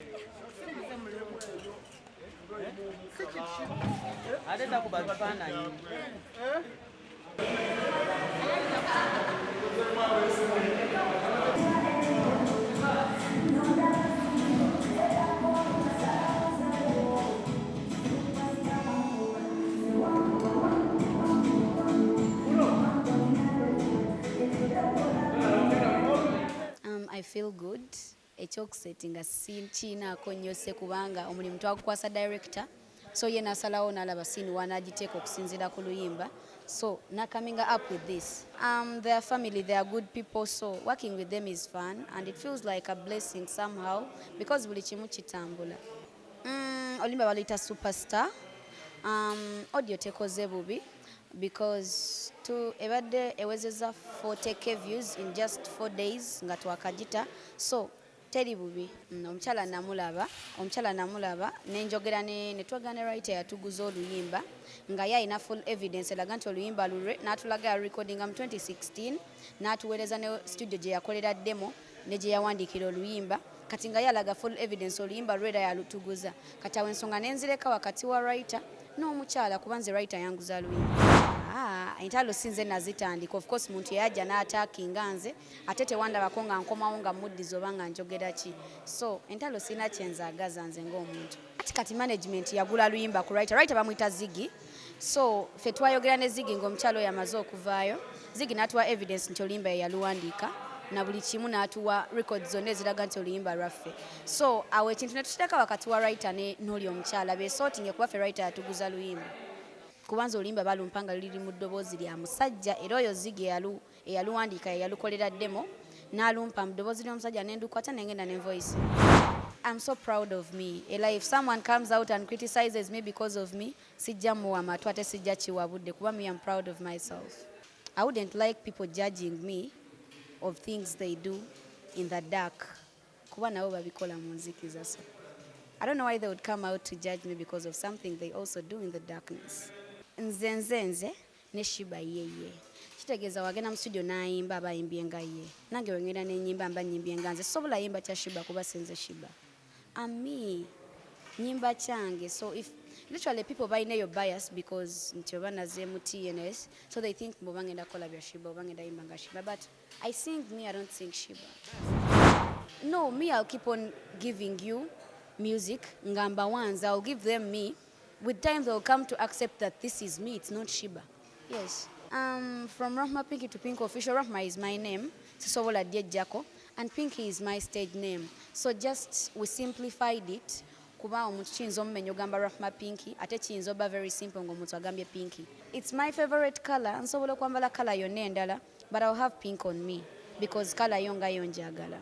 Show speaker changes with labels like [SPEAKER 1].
[SPEAKER 1] I feel good. Ekyokusetinga kiinaako nnyo se kubanga omulimu twagukwasa director, so ye nasalawo n'alaba scene wanaagiteeka okusinziira ku luyimba, so na coming up with this. Their family, they are good people, so working with them is fun and it feels like a blessing somehow because buli kimu kitambula. Oluyimba baluyita superstar. Audio tekoze bubi because ebadde ewezezza 40k views in just 4 days nga twakagita, so teri bubi. Omukyala namulaba nenjogera ne twagana ne writer yatuguza oluyimba nga ye alina full evidence eraga nti oluyimba lulwe, n'atulaga recording mu 2016 n'atuweereza ne studio gye yakolera demo ne gye yawandiikira oluyimba, kati nga ye alaga full evidence oluyimba lwera yalutuguza. Kati awo ensonga nenzireka wakati wa writer n'omukyala kuba nze writer yanguza luyimba. Entalo sinze nazitandika, of course muntu yajja n'ataakinga nze ate tewandabako nga nkomawo nga muddiza oba nga njogera ki, so entalo sina kyenzaagaza nze ng'omuntu. Kati management yagula luyimba ku writer bamuyita Ziggy, so ffe twayogera ne Ziggy ng'omukyala oyo amaze okuvaayo, Ziggy n'atuwa evidence nti oluyimba ye yaluwandiika na buli kimu n'atuwa records zonna eziraga nti oluyimba lwaffe, so awo ekintu ne tukiteeka wakati wa writer n'oli omukyala beesootinge kuba ffe writer yatuguza luyimba kubanza oluyimba balumpa nga luli mu ddoboozi lya musajja, era oyo Ziggy eyaluwandiika yalukolera demo n'alumpa mu ddoboozi ly'omusajja nendukwata nengenda ne voice. I'm so proud of me. If someone comes out and criticizes me because of me, sijja muwa matu ate sijja kiwabudde kuba me I'm proud of myself. I wouldn't like people judging me of things they do in the dark kuba nabo babikola mu nzikiza, so I don't know why they would come out to judge me because of something they also do in the darkness. Nze ne Sheebah yeye kitegeeza wagenda mu studio n'ayimba aba ayimbye nga ye, nange wengenda n'ennyimba mba nyimbye nga nze, sobola yimba kya Sheebah kuba sinze Sheebah. Ami nyimba kyange, so if literally people balina your bias because nti oba nazeemu TNS, so they think mbo bangenda kola bya Sheebah oba ngenda yimba nga Sheebah, but I sing me, I don't sing Sheebah. No, me, I'll keep on giving you music ngamba ones, I'll give them me. With time they'll come to accept that this is me, it's not Sheebah. Yes. From Rahmah Pinky to Pink Official, Rahmah is my name, Sisobola Diejako, and Pinky is my stage name. So just we simplified it. Kuba omuntu kiyinza omumenya ogamba Rahmah Pinky, ate kiyinza oba very simple ng'omuntu agambye Pinky. It's my favorite color, nsobola okwambala color yonna endala, but I'll have pink on me because color yo nga yo njagala.